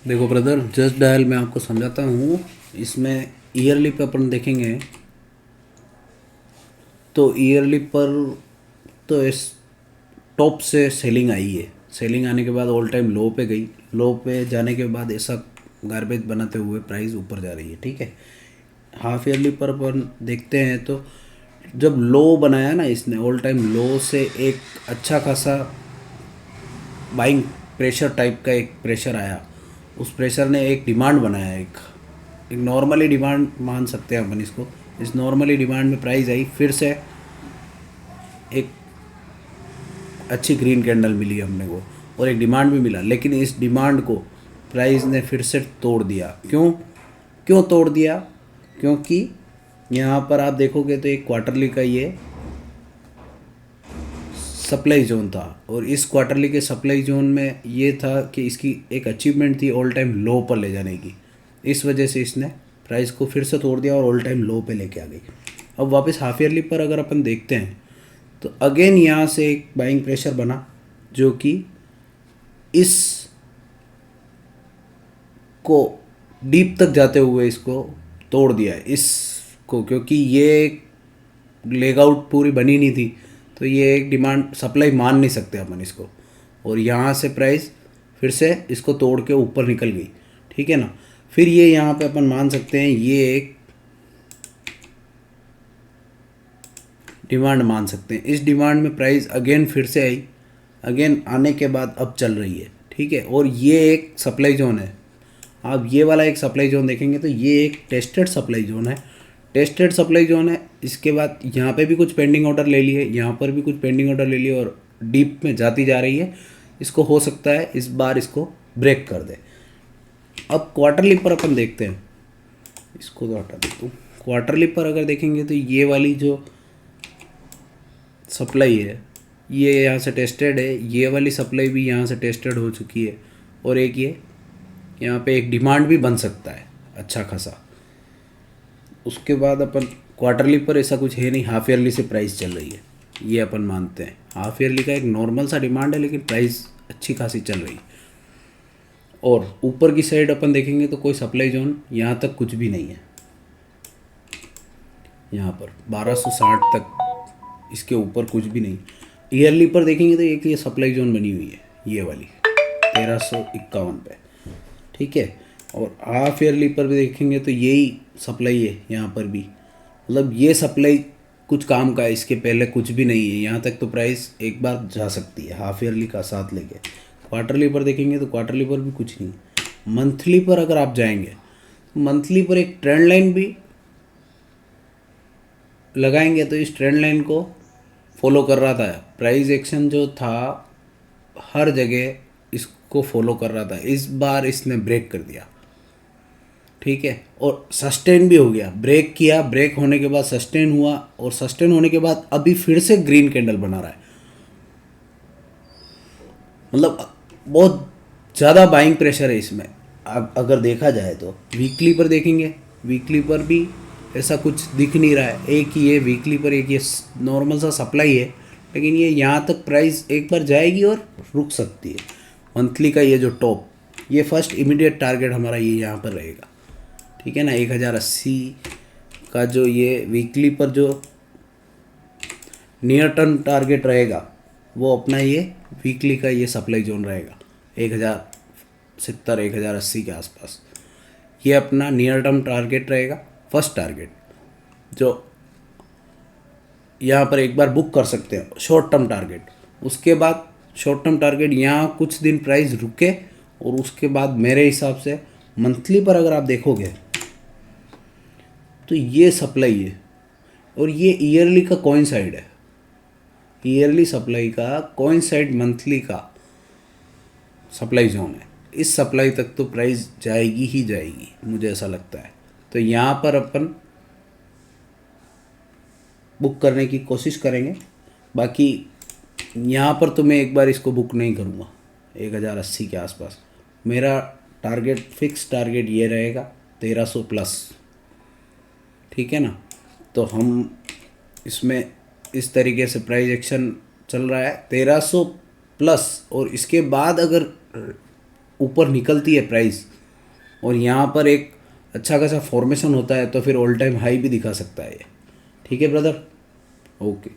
देखो brother, just dial मैं आपको समझाता हूँ। इसमें ईयरली पे अपन देखेंगे तो ईयरली पर तो इस टॉप से सेलिंग आई है। सेलिंग आने के बाद ऑल टाइम लो पे गई। लो पे जाने के बाद ऐसा गार्बेज बनाते हुए प्राइस ऊपर जा रही है। ठीक है, हाफ ईयरली पर अपन देखते हैं तो जब लो बनाया ना इसने, ऑल टाइम लो से एक अच्छा खासा बाइंग प्रेशर टाइप का एक प्रेशर आया। उस प्रेशर ने एक डिमांड बनाया, एक नॉर्मली डिमांड मान सकते हैं अपन इसको। इस नॉर्मली डिमांड में प्राइस आई, फिर से एक अच्छी ग्रीन कैंडल मिली हमने को और एक डिमांड भी मिला। लेकिन इस डिमांड को प्राइस ने फिर से तोड़ दिया। क्यों क्यों तोड़ दिया? क्योंकि यहाँ पर आप देखोगे तो एक क्वार्टरली का ये सप्लाई जोन था और इस क्वार्टरली के सप्लाई जोन में ये था कि इसकी एक अचीवमेंट थी ऑल टाइम लो पर ले जाने की। इस वजह से इसने प्राइस को फिर से तोड़ दिया और ऑल टाइम लो पे लेके आ गई। अब वापस हाफ ईयरली पर अगर अपन देखते हैं तो अगेन यहाँ से एक बाइंग प्रेशर बना जो कि इस को डीप तक जाते हुए इसको तोड़ दिया इसको, क्योंकि ये लेग आउट पूरी बनी नहीं थी तो ये एक डिमांड सप्लाई मान नहीं सकते अपन इसको। और यहाँ से प्राइस फिर से इसको तोड़ के ऊपर निकल गई। ठीक है ना, फिर ये यहाँ पे अपन मान सकते हैं ये एक डिमांड मान सकते हैं। इस डिमांड में प्राइस अगेन फिर से आई, अगेन आने के बाद अब चल रही है। ठीक है, और ये एक सप्लाई जोन है। आप ये वाला एक सप्लाई जोन देखेंगे तो ये एक टेस्टेड सप्लाई जोन है। टेस्टेड सप्लाई जोन है। इसके बाद यहाँ पे भी कुछ पेंडिंग ऑर्डर ले लिए, यहाँ पर भी कुछ पेंडिंग ऑर्डर ले लिए और डीप में जाती जा रही है। इसको हो सकता है इस बार इसको ब्रेक कर दे। अब क्वार्टरली पर अपन देखते हैं, इसको तो हटा देता हूँ। क्वार्टरली पर अगर देखेंगे तो ये वाली जो सप्लाई है ये यहाँ से टेस्टेड है, ये वाली सप्लाई भी यहाँ से टेस्टेड हो चुकी है और एक ये यहाँ पे एक डिमांड भी बन सकता है अच्छा खासा। उसके बाद अपन क्वार्टरली पर ऐसा कुछ है नहीं, हाफ ईयरली से प्राइस चल रही है ये अपन मानते हैं। हाफ ईयरली का एक नॉर्मल सा डिमांड है लेकिन प्राइस अच्छी खासी चल रही है। और ऊपर की साइड अपन देखेंगे तो कोई सप्लाई जोन यहाँ तक कुछ भी नहीं है। यहाँ पर 1260 तक इसके ऊपर कुछ भी नहीं। ईयरली पर देखेंगे तो एक ये सप्लाई जोन बनी हुई है ये वाली 1351 पे। ठीक है, और हाफ ईयरली पर भी देखेंगे तो यही सप्लाई है यहाँ पर भी। मतलब ये सप्लाई कुछ काम का है, इसके पहले कुछ भी नहीं है। यहाँ तक तो प्राइस एक बार जा सकती है हाफ ईयरली का साथ लेके। क्वार्टरली पर देखेंगे तो क्वार्टरली पर भी कुछ नहीं। मंथली पर अगर आप जाएंगे तो मंथली पर एक ट्रेंड लाइन भी लगाएंगे तो इस ट्रेंड लाइन को फॉलो कर रहा था। प्राइस एक्शन जो था हर जगह इसको फॉलो कर रहा था, इस बार इसने ब्रेक कर दिया। ठीक है, और सस्टेन भी हो गया। ब्रेक किया, ब्रेक होने के बाद सस्टेन हुआ और सस्टेन होने के बाद अभी फिर से ग्रीन कैंडल बना रहा है। मतलब बहुत ज़्यादा बाइंग प्रेशर है इसमें। अब अगर देखा जाए तो वीकली पर देखेंगे, वीकली पर भी ऐसा कुछ दिख नहीं रहा है। एक ही है वीकली पर, एक ये नॉर्मल सा सप्लाई है लेकिन ये यहाँ तक प्राइस एक बार जाएगी और रुक सकती है। मंथली का ये जो टॉप, ये फर्स्ट इमीडिएट टारगेट हमारा ये यहाँ पर रहेगा। ठीक है ना, 1080 का जो ये वीकली पर जो नियर टर्म टारगेट रहेगा वो अपना ये वीकली का ये सप्लाई जोन रहेगा 1070 1080 के आसपास। ये अपना नियर टर्म टारगेट रहेगा, फर्स्ट टारगेट जो यहाँ पर एक बार बुक कर सकते हैं, शॉर्ट टर्म टारगेट। उसके बाद शॉर्ट टर्म टारगेट यहाँ कुछ दिन प्राइस रुके और उसके बाद मेरे हिसाब से मंथली पर अगर आप देखोगे तो ये सप्लाई है और ये ईयरली का कोइंसाइड है। ईयरली सप्लाई का कोइंसाइड मंथली का सप्लाई जोन है। इस सप्लाई तक तो प्राइस जाएगी ही जाएगी, मुझे ऐसा लगता है। तो यहाँ पर अपन बुक करने की कोशिश करेंगे। बाकी यहाँ पर तो मैं एक बार इसको बुक नहीं करूँगा 1080 के आसपास। मेरा टारगेट, फिक्स टारगेट ये रहेगा 1300 प्लस। ठीक है ना, तो हम इसमें इस तरीके से प्राइस एक्शन चल रहा है 1300 प्लस। और इसके बाद अगर ऊपर निकलती है प्राइस और यहाँ पर एक अच्छा खासा फॉर्मेशन होता है तो फिर ऑल टाइम हाई भी दिखा सकता है ये। ठीक है ब्रदर, ओके।